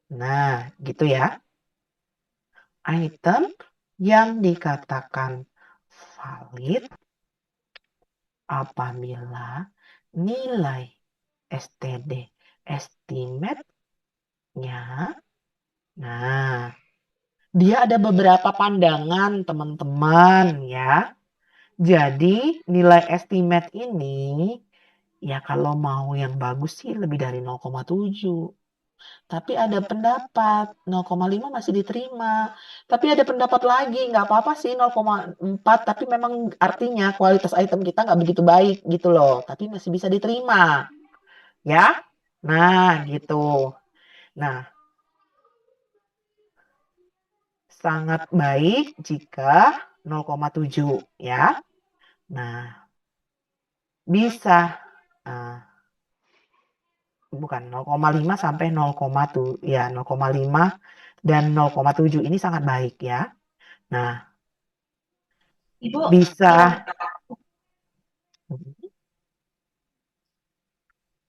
Nah, gitu ya. Item yang dikatakan valid apabila nilai STD estimate-nya, nah, dia ada beberapa pandangan, teman-teman, ya. Jadi, nilai estimate ini, ya kalau mau yang bagus sih lebih dari 0,7. Tapi ada pendapat 0,5 masih diterima. Tapi ada pendapat lagi, nggak apa-apa sih 0,4, tapi memang artinya kualitas item kita nggak begitu baik gitu loh. Tapi masih bisa diterima, ya. Nah, gitu. Nah, sangat baik jika 0,7 ya. Nah, bisa bukan 0,5 sampai 0,7 ya, 0,5 dan 0,7 ini sangat baik ya. Nah, Ibu, bisa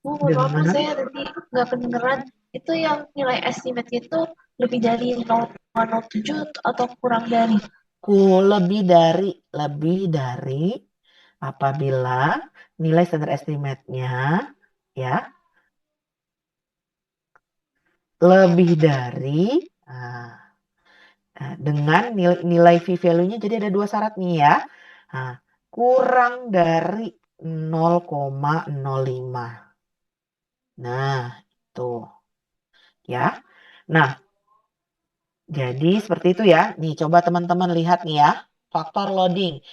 mohon maaf dengan saya tadi nggak kedengeran. Itu yang nilai estimate itu lebih dari 0,07 atau kurang dari? lebih dari apabila nilai standar estimate-nya ya lebih dari nah, dengan nilai V-value-nya, jadi ada dua syarat nih ya. Nah, kurang dari 0,05. Nah, itu ya. Nah, jadi seperti itu ya. Nih, coba teman-teman lihat nih ya. Faktor loading.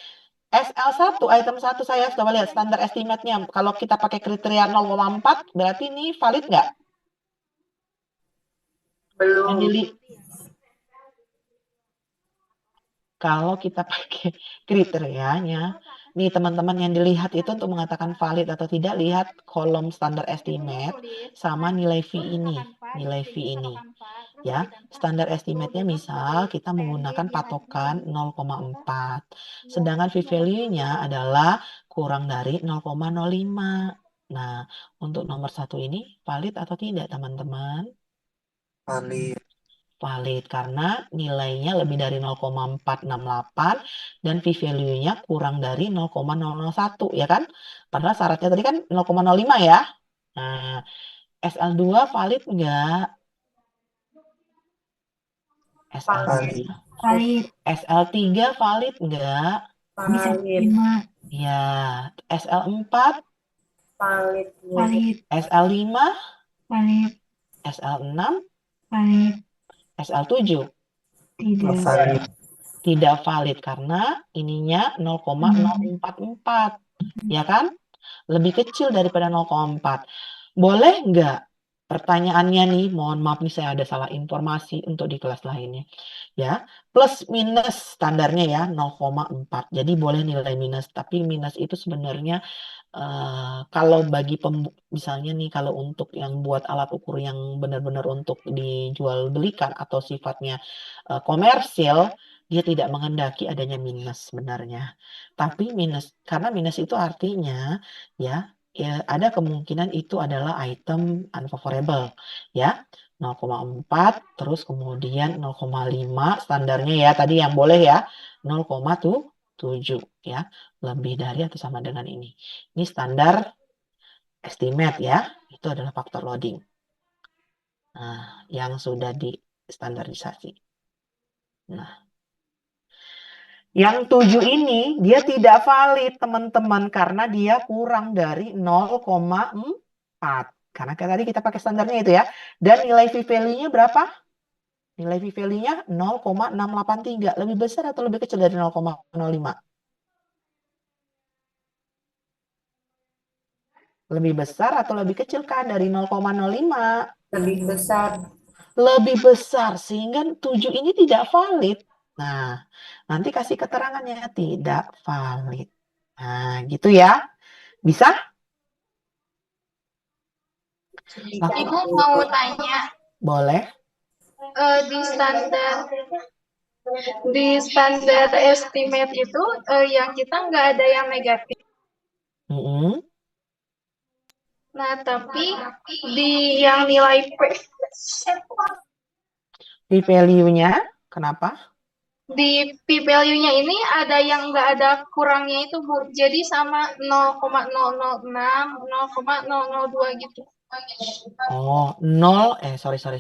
SL1, item 1 saya coba lihat standar estimate-nya. Kalau kita pakai kriteria 0,4, berarti ini valid nggak? Yang Belum. Kalau kita pakai kriterianya, nih teman-teman yang dilihat itu untuk mengatakan valid atau tidak, lihat kolom standar estimate sama nilai V ini. Nilai V ini. Ya, standar estimate-nya misal kita menggunakan patokan 0,4. Sedangkan V-value-nya adalah kurang dari 0,05. Nah, untuk nomor satu ini valid atau tidak, teman-teman? Valid. Valid karena nilainya lebih dari 0,468 dan V-value-nya kurang dari 0,001 ya kan? Padahal syaratnya tadi kan 0,05 ya. Nah, SL2 valid enggak? Valid. SL2. Valid. SL3 valid enggak? Bisa Valid. terima. Ya. SL4, Valid. Valid. SL5, Valid. SL6, Valid. SL7. Tidak. Valid. Tidak valid karena ininya 0,044. Ya kan? Lebih kecil daripada 0,4. Boleh nggak? Pertanyaannya nih, mohon maaf nih saya ada salah informasi untuk di kelas lainnya. Ya, plus minus standarnya ya 0,4. Jadi boleh nilai minus, tapi minus itu sebenarnya kalau bagi misalnya nih kalau untuk yang buat alat ukur yang benar-benar untuk dijual belikan atau sifatnya komersil, dia tidak menghendaki adanya minus sebenarnya. Tapi minus karena minus itu artinya ya ya ada kemungkinan itu adalah item unfavorable ya. 0,4 terus kemudian 0,5 standarnya ya tadi yang boleh ya 0,7 ya lebih dari atau sama dengan ini. Ini standar estimate ya, itu adalah faktor loading. Nah, yang sudah distandarisasi. Nah, yang 7 ini dia tidak valid teman-teman karena dia kurang dari 0,4. Karena kayak tadi kita pakai standarnya itu ya. Dan nilai V-value-nya berapa? Nilai V-value-nya 0,683. Lebih besar atau lebih kecil dari 0,05? Lebih besar atau lebih kecil kan dari 0,05? Lebih besar. Lebih besar sehingga 7 ini tidak valid. Nah, nanti kasih keterangannya tidak valid. Nah, gitu ya. Bisa? Ibu mau tanya, Boleh. eh, di standar di standar estimate itu yang kita nggak ada yang negatif. Mm-mm. Nah, tapi di yang nilai P P-value-nya, kenapa? Di p-value-nya ini ada yang nggak ada kurangnya itu, Bu. Jadi sama 0,006, 0,002 gitu. Oh, 0, sorry. 0,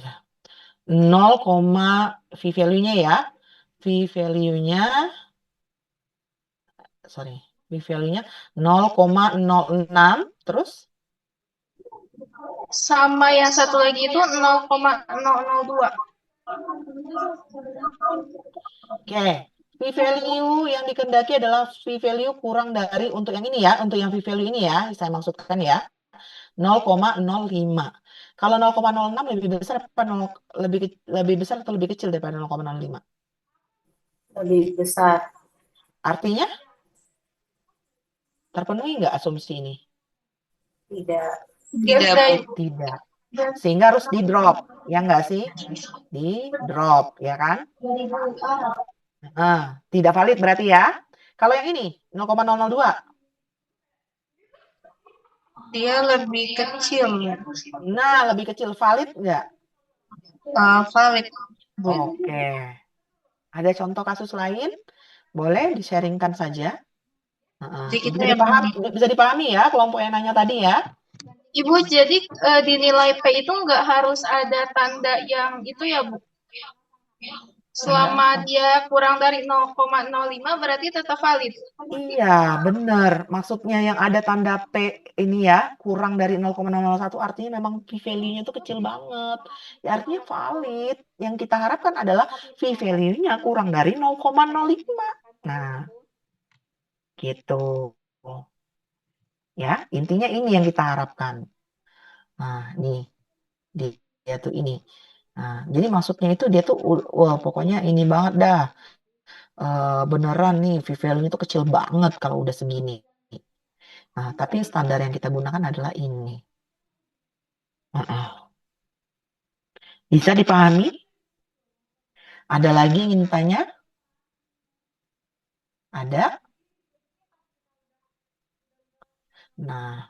V-value-nya ya. V-value-nya, sorry. V-value-nya 0,06, terus? Sama yang satu lagi itu 0,002. Oke. V-value yang dikehendaki adalah V-value kurang dari, untuk yang ini ya, untuk yang V-value ini ya, saya maksudkan ya, 0,05. Kalau 0,06 lebih besar apa lebih besar atau lebih kecil daripada 0,05? Lebih besar. Artinya terpenuhi nggak asumsi ini? Tidak. Tidak. Tidak. Sehingga harus di drop, ya nggak sih? Di drop, ya kan? Tidak valid berarti ya. Kalau yang ini 0,002, Dia lebih kecil. nah lebih kecil, valid nggak? Valid, Bu. Oke. Ada contoh kasus lain? Boleh di-sharingkan saja. Jadi kita yang Bisa dipahami ya kelompok yang nanya tadi ya. Ibu, jadi di nilai P itu nggak harus ada tanda yang itu ya, Bu? Selama dia kurang dari 0,05 berarti tetap valid. Iya, benar. Maksudnya yang ada tanda P ini ya, kurang dari 0,001 artinya memang V-value-nya itu kecil banget. Ya, artinya valid. Yang kita harapkan adalah V-value-nya kurang dari 0,05. Nah, gitu. Ya, intinya ini yang kita harapkan. Nah, nih, dia tuh ini. Nah, jadi maksudnya itu dia tuh, wah pokoknya ini banget dah. Beneran nih, V-value itu kecil banget kalau udah segini. Nah, tapi standar yang kita gunakan adalah ini. Bisa dipahami? Ada lagi yang ingin tanya? Ada? Nah,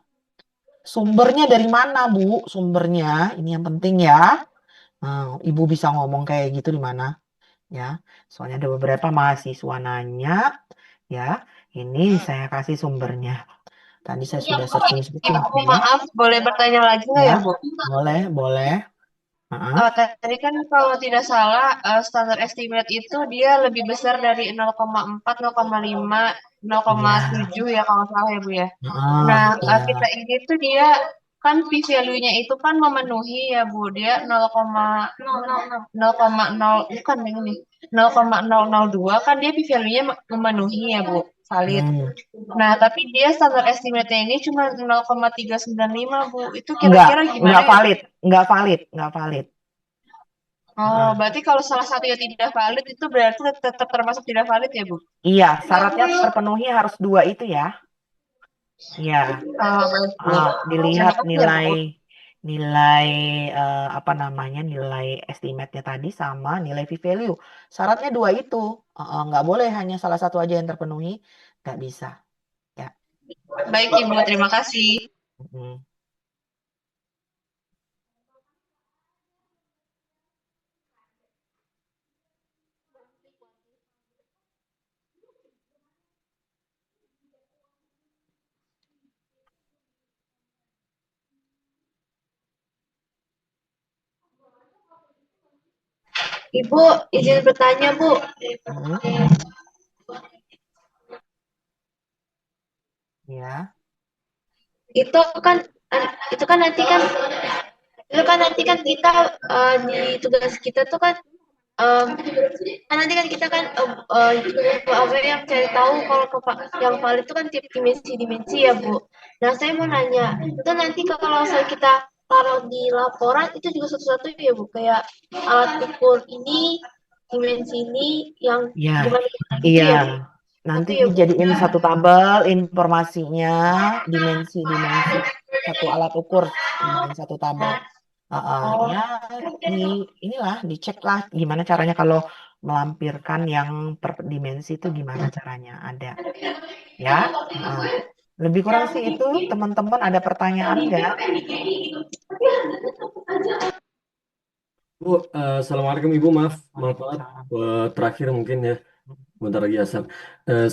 sumbernya dari mana, Bu? Sumbernya, ini yang penting ya. Ibu bisa ngomong kayak gitu di mana? Ya, soalnya ada beberapa mahasiswa nanya, ya. Ini saya kasih sumbernya. Tadi saya sudah searching. Ibu, maaf, boleh bertanya lagi nggak Ya, ya, Bu? boleh. Tadi kan kalau tidak salah standar estimate itu dia lebih besar dari 0,4, 0,5, 0,7 ya kalau salah ya, Bu ya. Nah, Iya. kita ini tuh dia kan p-value-nya itu kan memenuhi ya, Bu. Dia 0,0 bukan yang ini. 0,002 kan dia p-value-nya memenuhi ya, Bu. Valid. Nah, tapi dia standar estimate-nya ini cuma 0,395, Bu. Itu kira-kira gimana Nggak ya? valid, nggak valid. Oh, berarti kalau salah satu yang tidak valid itu berarti tetap termasuk tidak valid ya, Bu? Iya, syaratnya terpenuhi harus 2 itu ya. Iya. Dilihat nilai apa namanya, nilai estimate-nya tadi sama nilai V-value. Syaratnya 2 itu. Nggak boleh hanya salah satu aja yang terpenuhi, nggak bisa. Ya. Baik, Ibu, terima kasih. Ibu, izin bertanya, Bu. Ya. Itu kan nanti kan kita di tugas kita tuh kan nanti kan kita kan apa yang cari tahu kalau yang valid itu kan tiap dimensi ya, Bu. Nah, saya mau nanya, itu nanti kalau misalnya kita taruh di laporan itu juga satu-satu ya, Bu, kayak alat ukur ini, dimensi ini yang bukan gitu Iya. ya. Nanti Itu ya, Bu. dijadiin satu tabel informasinya, dimensi satu alat ukur dijadiin satu tabel. Ya, inilah dicek lah gimana caranya kalau melampirkan yang per dimensi itu gimana caranya ada. Ya, lebih kurang sih itu. Teman-teman ada pertanyaan nggak? Bu, Assalamualaikum Ibu, maaf banget Waalaikumsalam. terakhir mungkin ya, bentar lagi asal.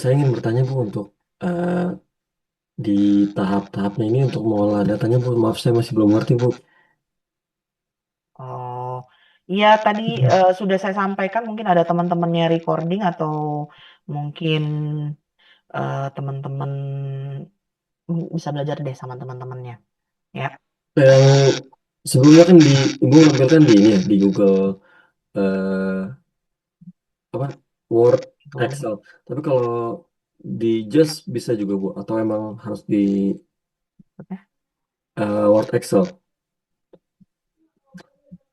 Saya ingin bertanya Bu untuk eh, di tahap-tahapnya ini untuk mengolah datanya Bu, maaf saya masih belum ngerti Bu. Oh, iya tadi sudah saya sampaikan mungkin ada teman-temannya recording atau mungkin teman-teman bisa belajar deh sama teman-temannya ya. Yang sebelumnya kan Ibu menampilkan di ini ya, di Google eh, apa Word, Gitu. Excel. Tapi kalau di Just bisa juga Bu, atau emang harus di Word, Excel?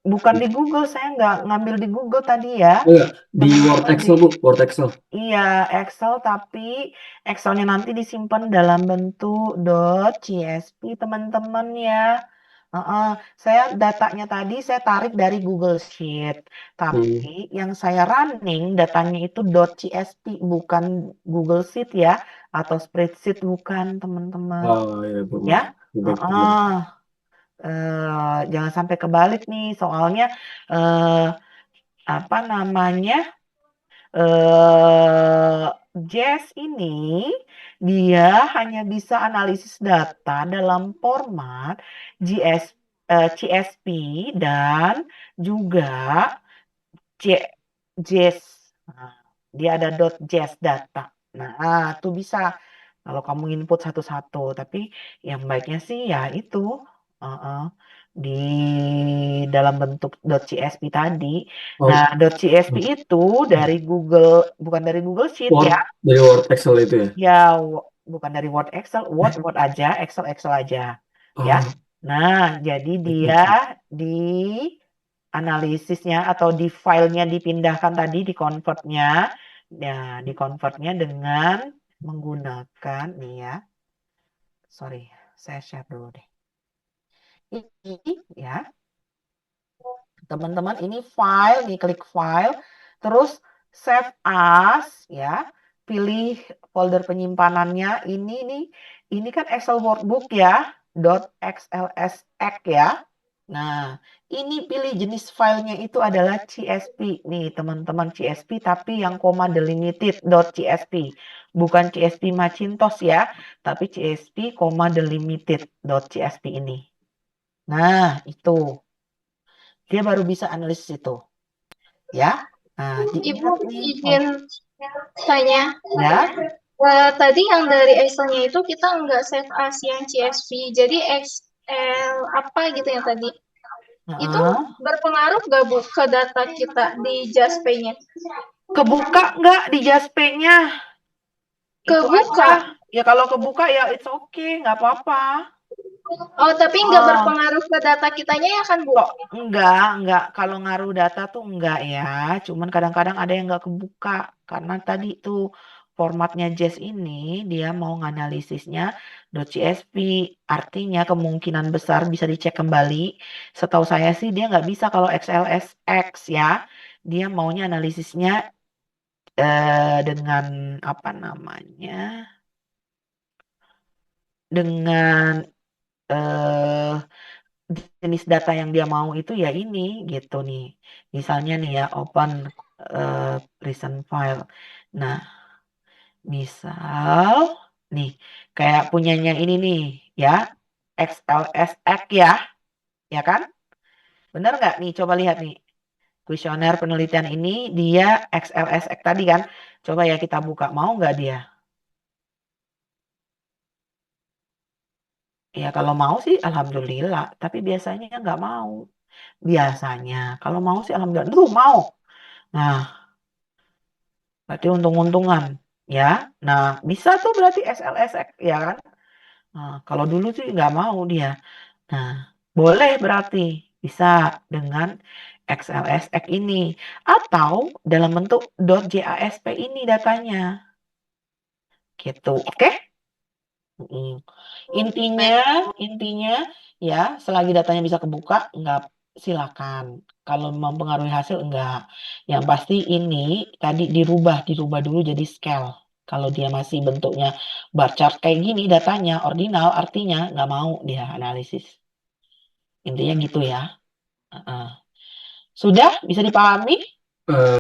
Bukan di Google, saya nggak ngambil di Google tadi ya. Enggak, di Word, Teman-teman di Excel Bu, Word, Excel. iya Excel tapi Excelnya nanti disimpan dalam bentuk .csv teman-teman ya. Heeh, saya datanya tadi saya tarik dari Google Sheet, Hmm. tapi yang saya running datanya itu .csv bukan Google Sheet ya atau spreadsheet bukan teman-teman Oh ya Bu, ya. maaf. Back to Heeh, jangan sampai kebalik nih soalnya eh, apa namanya eh Jazz ini dia hanya bisa analisis data dalam format CSV dan juga J- JS. Nah, dia ada .js data. Nah, itu bisa kalau kamu input satu-satu. Tapi yang baiknya sih ya itu uh-uh, di dalam bentuk .csv tadi. Nah, Oh, .csv itu dari Google, bukan dari Google Sheet Word, ya. dari Word Excel itu ya? Ya, bukan dari Word Excel, Word Word aja, Excel Excel aja. Ya. Oh, Nah, jadi oke, dia oke. di analisisnya atau di filenya dipindahkan tadi di convertnya, ya di convertnya dengan menggunakan nih ya, sorry, saya share dulu deh. Ini ya, teman-teman ini file, nih klik file, terus save as ya, pilih folder penyimpanannya ini kan Excel workbook ya, .xlsx ya. Nah, ini pilih jenis filenya itu adalah CSV. Nih, teman-teman CSV tapi yang koma delimited .csv. Bukan CSV Macintosh ya, tapi CSV koma delimited .csv ini. Nah, itu. Dia baru bisa analisis itu. Ya. Nah, Ibu diingat nih. izin tanya. Ya. Tadi yang dari Excel-nya itu kita nggak save as yang CSV, jadi Excel apa gitu yang tadi. Itu Heeh. berpengaruh nggak Bu ke data kita di JASP-nya? Kebuka nggak di Jaspe-nya? Itu Kebuka. aja. Ya kalau kebuka ya it's okay, nggak apa-apa. Oh, tapi nggak Oh, berpengaruh ke data kitanya ya kan Bu? kok enggak. Kalau ngaruh data tuh enggak ya. Cuman kadang-kadang ada yang enggak kebuka. Karena tadi tuh formatnya Jazz ini dia mau nganalisisnya .csv. Artinya kemungkinan besar bisa dicek kembali. Setahu saya sih dia nggak bisa kalau XLSX ya. Dia maunya analisisnya dengan apa namanya? Dengan eh jenis data yang dia mau itu ya ini gitu nih. Misalnya nih ya open recent file. Nah, misal nih kayak punyanya ini nih ya XLSX ya kan? Bener nggak nih? Coba lihat nih. Kuesioner penelitian ini dia XLSX tadi kan. Coba ya kita buka. Mau nggak dia? Ya kalau mau sih alhamdulillah. Tapi biasanya nggak mau. Biasanya. Kalau mau sih alhamdulillah. Tuh mau. Nah, berarti untung-untungan ya. Nah, bisa tuh berarti SLSX ya kan. Nah, kalau dulu sih nggak mau dia. Nah, boleh berarti bisa dengan XLSX ini atau dalam bentuk .jasp ini datanya gitu. Oke? Mm. Intinya, Baik. intinya ya selagi datanya bisa kebuka, nggak silakan. Kalau mempengaruhi hasil enggak. Yang pasti ini tadi dirubah dulu jadi scale. Kalau dia masih bentuknya bar chart kayak gini datanya ordinal artinya nggak mau dia analisis. Intinya gitu ya. Heeh. Sudah bisa dipahami?